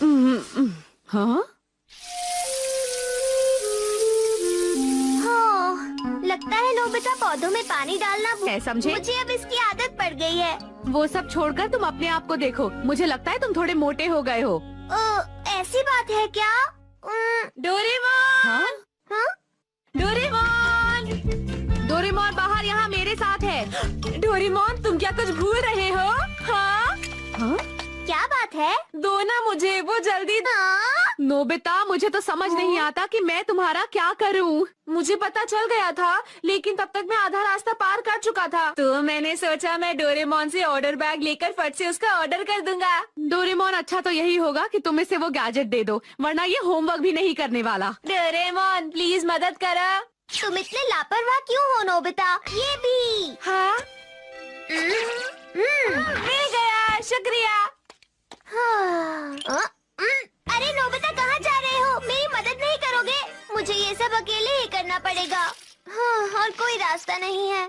हाँ? लगता है नोबिता पौधों में पानी डालना है, समझे? मुझे अब इसकी आदत पड़ गई है। वो सब छोड़कर तुम अपने आप को देखो। मुझे लगता है तुम थोड़े मोटे हो गए हो। ऐसी बात है क्या? डोरेमोन! हाँ? हाँ? डोरेमोन! डोरेमोन बाहर यहाँ मेरे साथ है। डोरेमोन तुम क्या कुछ भूल रहे हो? हाँ? हाँ? क्या बात है? दो ना मुझे वो जल्दी। हाँ? नोबिता मुझे तो समझ नहीं आता कि मैं तुम्हारा क्या करूं। मुझे पता चल गया था लेकिन तब तक मैं आधा रास्ता पार कर चुका था। तो मैंने सोचा मैं डोरेमोन से ऑर्डर बैग लेकर फट से उसका ऑर्डर कर दूंगा। डोरेमोन अच्छा तो यही होगा कि तुम इसे वो गैजेट दे दो, वरना ये होमवर्क भी नहीं करने वाला। डोरेमोन प्लीज मदद करो। तुम इतने लापरवाह क्यों हो नोबिता? ये भी। हाँ? मिल गया, शुक्रिया। अरे नोबिता कहाँ जा रहे हो? मेरी मदद नहीं करोगे? मुझे ये सब अकेले ही करना पड़ेगा। हाँ, और कोई रास्ता नहीं है।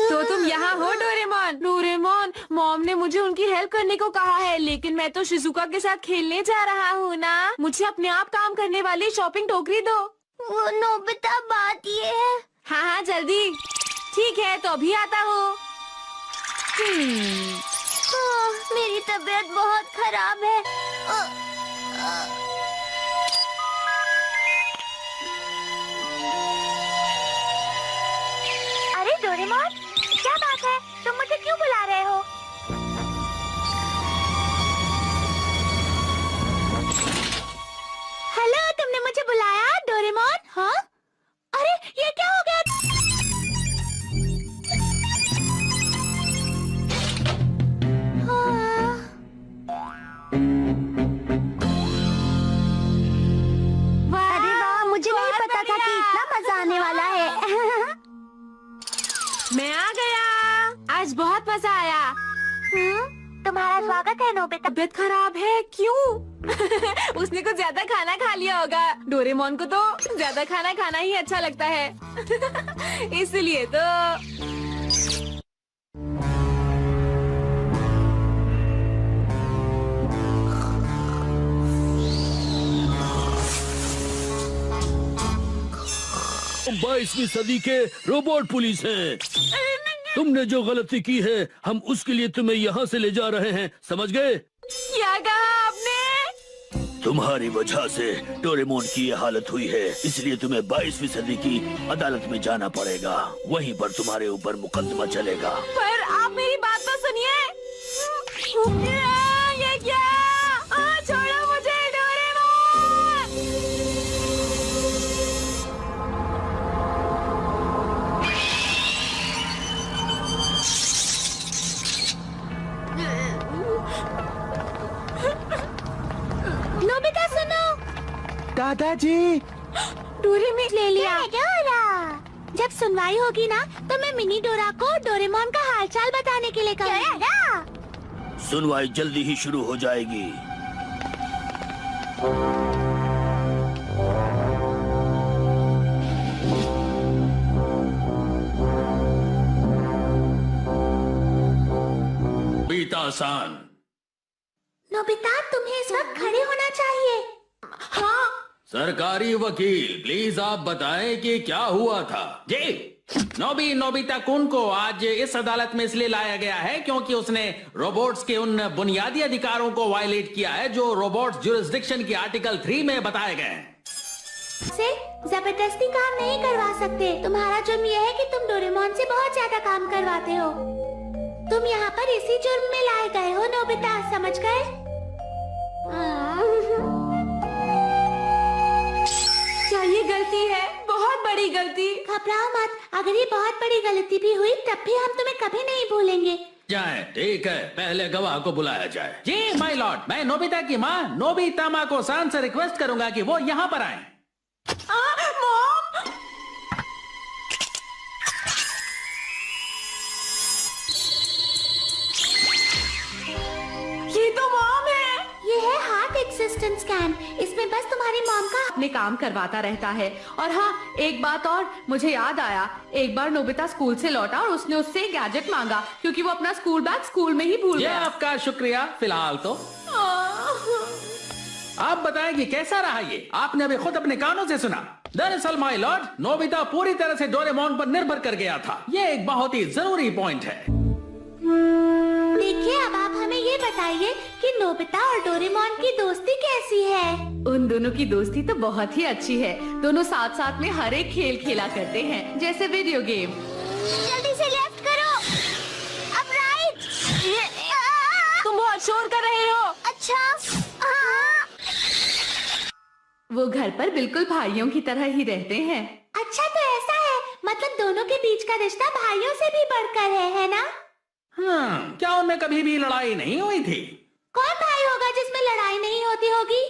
तो तुम यहाँ हो डोरेमोन? डोरेमोन मॉम ने मुझे उनकी हेल्प करने को कहा है, लेकिन मैं तो शिजुका के साथ खेलने जा रहा हूँ ना। मुझे अपने आप काम करने वाली शॉपिंग टोकरी दो। वो नोबिता बात ये है। हाँ हाँ जल्दी। ठीक है तो अभी आता हूँ। मेरी तबीयत बहुत खराब है। अरे डोरेमोन, क्या बात है? तुम मुझे क्यों बुला रहे हो? हेलो, तुमने मुझे बुलाया डोरेमोन? हाँ? अरे ये क्या हो गया? अरे वाह, मुझे नहीं पता था कि इतना मजा आने वाला है। मैं आ गया। आज बहुत मजा आया। तुम्हारा स्वागत है नोबिता। तबीयत खराब है क्यों? उसने कुछ ज्यादा खाना खा लिया होगा। डोरेमोन को तो ज्यादा खाना खाना ही अच्छा लगता है। इसलिए तो। हम 22वीं सदी के रोबोट पुलिस हैं। तुमने जो गलती की है हम उसके लिए तुम्हें यहाँ से ले जा रहे हैं, समझ गए? क्या कहा आपने? तुम्हारी वजह से डोरेमोन की ये हालत हुई है, इसलिए तुम्हें 22वीं सदी की अदालत में जाना पड़ेगा। वहीं पर तुम्हारे ऊपर मुकदमा चलेगा। पर आप मेरी बात तो सुनिए। ये क्या? छोड़ो मुझे डोरेमोन। नोबिता सुनो। दादाजी। डोरेमोन ले लिया। डोरा, जब सुनवाई होगी ना तो मैं मिनी डोरा को डोरेमोन का हालचाल बताने के लिए कहूँगा। सुनवाई जल्दी ही शुरू हो जाएगी। बीता-सान। नोबिता तुम्हें इस वक्त खड़े होना चाहिए। हाँ? सरकारी वकील प्लीज आप बताएं कि क्या हुआ था। जी, नोबिता कुन को आज इस अदालत में इसलिए लाया गया है क्योंकि उसने रोबोट्स के उन बुनियादी अधिकारों को वायलेट किया है जो रोबोट्स ज्यूरिसडिक्शन की आर्टिकल 3 में बताए गए हैं। से जबरदस्ती काम नहीं करवा सकते। तुम्हारा जुर्म यह है कि तुम डोरेमोन से बहुत ज्यादा काम करवाते हो। तुम यहाँ पर इसी जुर्म में लाए गए हो नोबिता, समझ गए? क्या ये गलती है? बहुत बड़ी गलती। घबराओ मत, अगर ये बहुत बड़ी गलती भी हुई तब भी हम तुम्हें कभी नहीं भूलेंगे। जाए, ठीक है, पहले गवाह को बुलाया जाए। जी माय लॉर्ड, मैं नोबिता की माँ नोबिता को सान से रिक्वेस्ट करूंगा कि वो यहाँ पर आए। मॉम! ये तो मॉम है। ये है हार्ट एक्सेस डिस्टेंस स्कैन, इसमें बस तुम्हारी मॉम का अपने काम करवाता रहता है। और हाँ, एक बात और मुझे याद आया, एक बार नोबिता स्कूल से लौटा और उसने उससे गैजेट मांगा क्योंकि वो अपना स्कूल बैग स्कूल में ही भूल ये गया। आपका शुक्रिया। फिलहाल तो आप बताएं कि कैसा रहा ये? आपने अभी खुद अपने कानों से सुना। दरअसल माय लॉर्ड, नोबिता पूरी तरह से डोरेमोन पर निर्भर कर गया था। ये एक बहुत ही जरूरी पॉइंट है। देखिए, अब आप हमें ये बताइए कि नोबिता और डोरेमोन की दोस्ती कैसी है? उन दोनों की दोस्ती तो बहुत ही अच्छी है। दोनों साथ साथ में हर एक खेल खेला करते हैं, जैसे वीडियो गेम। जल्दी से लेफ्ट करो, अब राइट। तुम बहुत शोर कर रहे हो। अच्छा, वो घर पर बिल्कुल भाइयों की तरह ही रहते हैं। अच्छा तो ऐसा है, मतलब दोनों के बीच का रिश्ता भाइयों से भी बढ़कर है ना? क्या उनमें कभी भी लड़ाई नहीं हुई थी? कौन भाई होगा जिसमें लड़ाई नहीं होती होगी?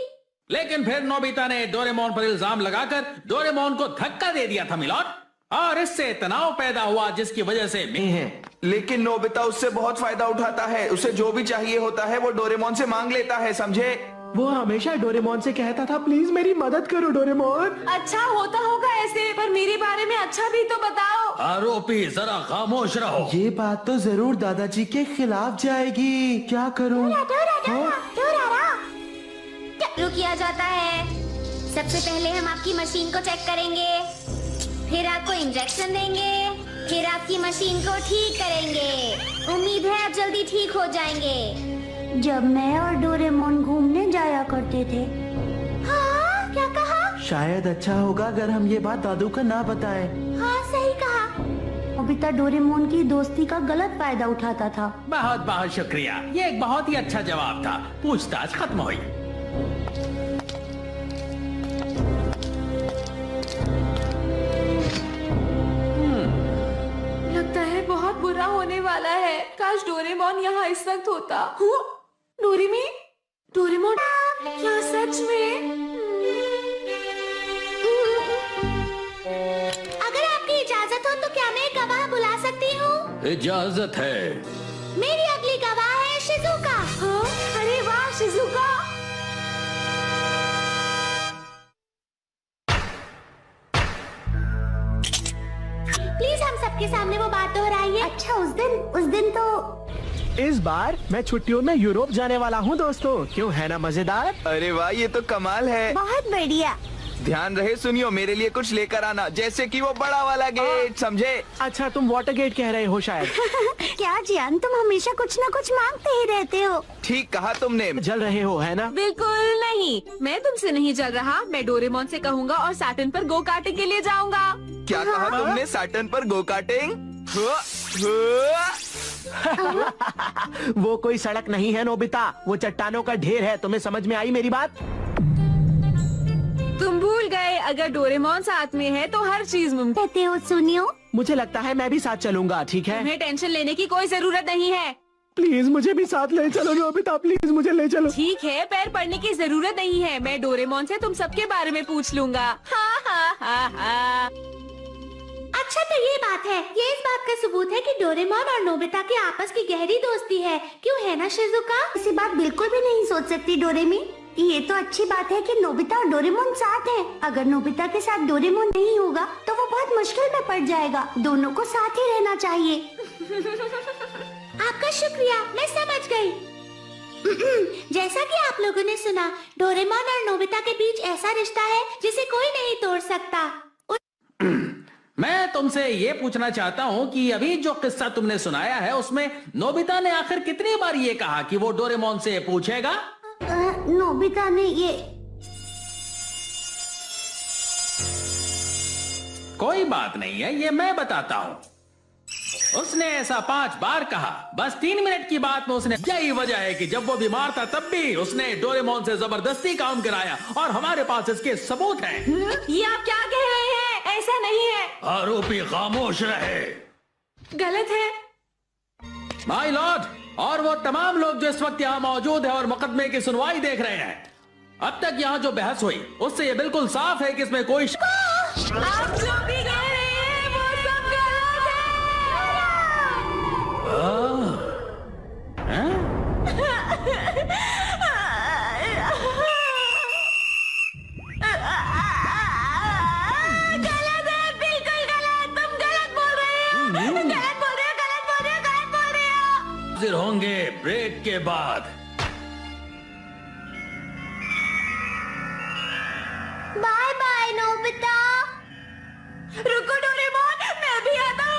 लेकिन फिर नोबिता ने डोरेमोन पर इल्जाम लगाकर डोरेमोन को धक्का दे दिया था मिलॉर्ड, और इससे तनाव पैदा हुआ जिसकी वजह से नहीं है, लेकिन नोबिता उससे बहुत फायदा उठाता है। उसे जो भी चाहिए होता है वो डोरेमोन से मांग लेता है, समझे? वो हमेशा डोरेमोन से कहता था, प्लीज मेरी मदद करो डोरेमोन। अच्छा होता होगा ऐसे, पर मेरे बारे में अच्छा भी तो बताओ। आरोपी जरा खामोश रहो। ये बात तो जरूर दादाजी के खिलाफ जाएगी। क्या करूं? चालू किया जाता है। सबसे पहले हम आपकी मशीन को चेक करेंगे, फिर आपको इंजेक्शन देंगे, फिर आपकी मशीन को ठीक करेंगे। उम्मीद है आप जल्दी ठीक हो जाएंगे। जब मैं और डोरेमोन घूमने जाया करते थे। हाँ, क्या कहा? शायद अच्छा होगा अगर हम ये बात दादू को ना बताएं। हाँ, सही कहा। नोबिता डोरेमोन की दोस्ती का गलत फायदा उठाता था। बहुत बहुत शुक्रिया। ये एक बहुत ही अच्छा जवाब था। पूछताछ खत्म हुई। लगता है बहुत बुरा होने वाला है। काश डोरेमोन यहाँ इस वक्त होता। डोरेमी, डोरेमोन, क्या सच में? अगर आपकी इजाजत हो तो क्या मैं एक गवाह बुला सकती हूँ? इजाजत है। मेरी अगली गवाह है शिजुका। हाँ? अरे वाह शिजुका। प्लीज हम सबके सामने वो बात दोहराइए। अच्छा, उस दिन तो इस बार मैं छुट्टियों में यूरोप जाने वाला हूँ दोस्तों। क्यों, है ना मजेदार? अरे वाह, ये तो कमाल है। बहुत बढ़िया। ध्यान रहे, सुनियो, मेरे लिए कुछ लेकर आना, जैसे कि वो बड़ा वाला गेट, समझे? अच्छा, तुम वाटर गेट कह रहे हो शायद। क्या जियान, तुम हमेशा कुछ न कुछ मांगते ही रहते हो। ठीक कहा तुमने। जल रहे हो, है ना? बिल्कुल नहीं, मैं तुमसे नहीं जल रहा। मैं डोरेमोन से कहूँगा और सैटर्न पर गो कार्टिंग के लिए जाऊँगा। क्या कहा तुमने? सैटर्न पर गो कार्टिंग? वो कोई सड़क नहीं है नोबिता, वो चट्टानों का ढेर है। तुम्हें समझ में आई मेरी बात? तुम भूल गए, अगर डोरेमोन साथ में है तो हर चीज मुमकिन। कहते हो सुनियो। मुझे लगता है मैं भी साथ चलूंगा, ठीक है? तुम्हें टेंशन लेने की कोई जरूरत नहीं है। प्लीज मुझे भी साथ ले चलो नोबिता, प्लीज मुझे ले चलो। ठीक है, पैर पड़ने की जरूरत नहीं है। मैं डोरेमोन से तुम सबके बारे में पूछ लूंगा। हाँ हाँ हाँ हाँ। अच्छा तो ये बात है, ये इस बात का सबूत है कि डोरेमोन और नोबिता की आपस की गहरी दोस्ती है। क्यों, है ना शिजुका? ऐसी बात बिल्कुल भी नहीं सोच सकती डोरेमी। ये तो अच्छी बात है कि नोबिता और डोरेमोन साथ हैं। अगर नोबिता के साथ डोरेमोन नहीं होगा तो वो बहुत मुश्किल में पड़ जाएगा। दोनों को साथ ही रहना चाहिए। आपका शुक्रिया, मैं समझ गई। जैसा कि आप लोगों ने सुना, डोरेमोन और नोबिता के बीच ऐसा रिश्ता है जिसे कोई नहीं तोड़ सकता। मैं तुमसे ये पूछना चाहता हूँ कि अभी जो किस्सा तुमने सुनाया है उसमें नोबिता ने आखिर कितनी बार ये कहा कि वो डोरेमोन से पूछेगा? नोबिता ने ये कोई बात नहीं है, ये मैं बताता हूँ। उसने ऐसा 5 बार कहा। बस 3 मिनट की बात में उसने, यही वजह है कि जब वो बीमार था तब भी उसने डोरेमोन से जबरदस्ती काम कराया, और हमारे पास इसके सबूत हैं। ये आप क्या कह रहे हैं? ऐसा नहीं है। आरोपी खामोश रहे। गलत है। माय लॉर्ड, और वो तमाम लोग जो इस वक्त यहाँ मौजूद है और मुकदमे की सुनवाई देख रहे हैं, अब तक यहाँ जो बहस हुई उससे ये बिल्कुल साफ है कि इसमें कोई आप जो भी कह रहे हैं वो सब गलत है। हाजिर होंगे ब्रेक के बाद। Bye bye Nobita. रुको डोरेमोन, मैं भी आता हूँ।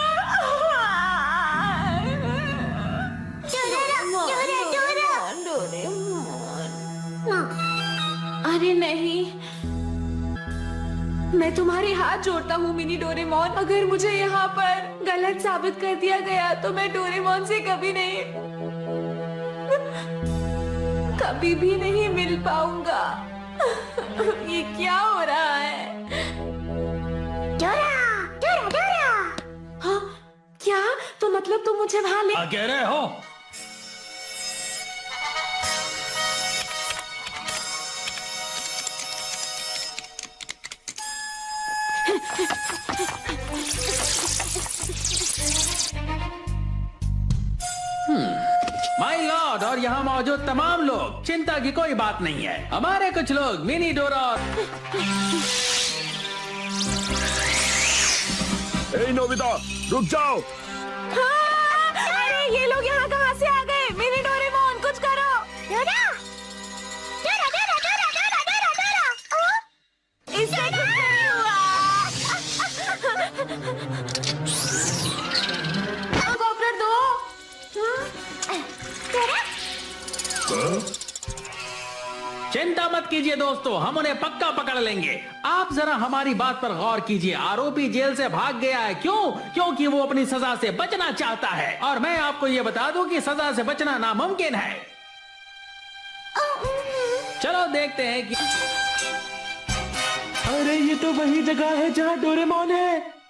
अरे नहीं, मैं तुम्हारे हाथ जोड़ता हूँ मिनी डोरेमोन। अगर मुझे यहाँ पर गलत साबित कर दिया गया तो मैं डोरेमोन से कभी भी नहीं मिल पाऊंगा। ये क्या हो रहा है? डोरा, डोरा, डोरा। हाँ, क्या? तो मतलब तुम मुझे वहाँ ले? क्या कह रहे हो? माय लॉर्ड और यहाँ मौजूद तमाम लोग, चिंता की कोई बात नहीं है। हमारे कुछ लोग मिनी डोरा और ए नोबिता, रुक जाओ। हाँ, अरे ये लोग यहाँ कहाँ से आ गए? मिनी डोरेमोन कुछ करो। डोरा, डोरा, डोरा, डोरा, डोरा, डोरा, डोरा। इससे कुछ नहीं हुआ। हेलीकॉप्टर दो। चिंता मत कीजिए दोस्तों, हम उन्हें पक्का पकड़ लेंगे। आप जरा हमारी बात पर गौर कीजिए। आरोपी जेल से भाग गया है। क्यों? क्योंकि वो अपनी सजा से बचना चाहता है। और मैं आपको ये बता दूं कि सजा से बचना नामुमकिन है। चलो देखते हैं कि अरे ये तो वही जगह है जहाँ डोरेमोन है।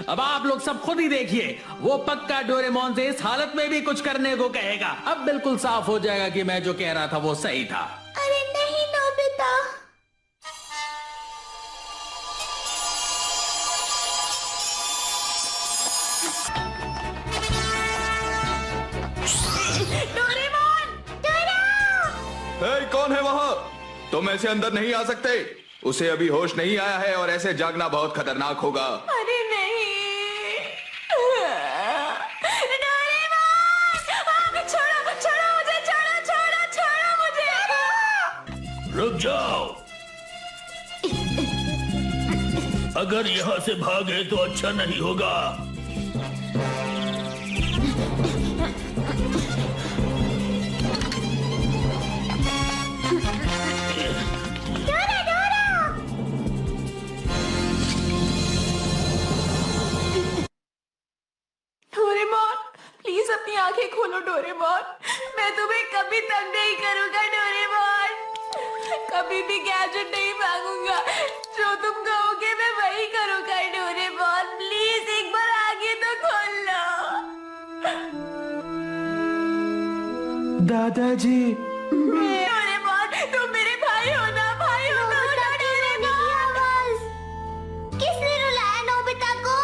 अब आप लोग सब खुद ही देखिए। वो पक्का डोरेमोन से इस हालत में भी कुछ करने को कहेगा। अब बिल्कुल साफ हो जाएगा कि मैं जो कह रहा था वो सही था। अरे नहीं नोबिता। डोरेमोन! डोरा! ए, कौन है वहाँ? तुम ऐसे अंदर नहीं आ सकते। उसे अभी होश नहीं आया है और ऐसे जागना बहुत खतरनाक होगा। अरे नहीं। डोरेमोन! छोड़ो, छोड़ो मुझे, छोड़ो, छोड़ो, छोड़ो मुझे। रुक जाओ। अगर यहाँ से भागे तो अच्छा नहीं होगा। डोरा, डोरा! डोरेमोन, प्लीज अपनी आंखें खोलो डोरेमोन। मैं तुम्हें कभी तंग नहीं करूंगा डोरेमोन। कभी भी गैजेट नहीं मांगूंगा। जो तुम कहोगे मैं वही करूंगा डोरेमोन। प्लीज एक बार आगे तो खोल लो। दादाजी। डोरेमोन, तुम मेरे भाई हो ना? भाई हो ना? आवाज किसने रुलाया नोबिता को?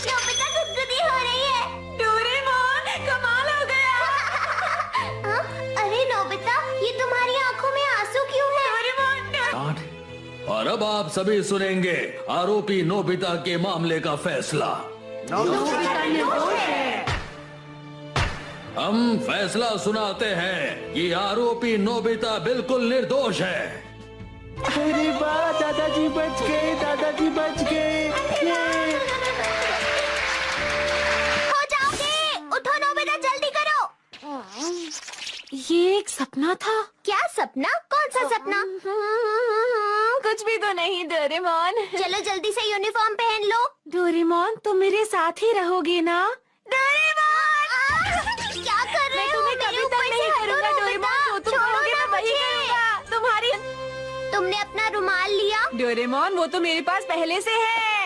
नोबिता गुदगुदी हो रही है। डोरेमोन, कमाल हो गया। हाँ? अरे नोबिता, ये तुम्हारी आंखों में आंसू क्यों है? डोरेमोन, और अब आप सभी सुनेंगे आरोपी नोबिता के मामले का फैसला। हम फैसला सुनाते हैं कि आरोपी नोबिता बिल्कुल निर्दोष है। अरे वाह, दादाजी बच गए, दादाजी बच गए। ये हो जाओगे। उठो नोबिता, जल्दी करो। ये एक सपना था। क्या सपना? कौन सा सपना? कुछ भी तो नहीं डोरेमोन। चलो जल्दी से यूनिफॉर्म पहन लो। डोरेमोन, तुम मेरे साथ ही रहोगे ना? क्या कर रहे मैं हो? तुम्हें कभी तक नहीं करूंगा डोरेमोन। जो तुम कहोगे मैं वही करूंगा। तुम्हारी तुमने अपना रुमाल लिया? डोरेमोन, वो तो मेरे पास पहले से है।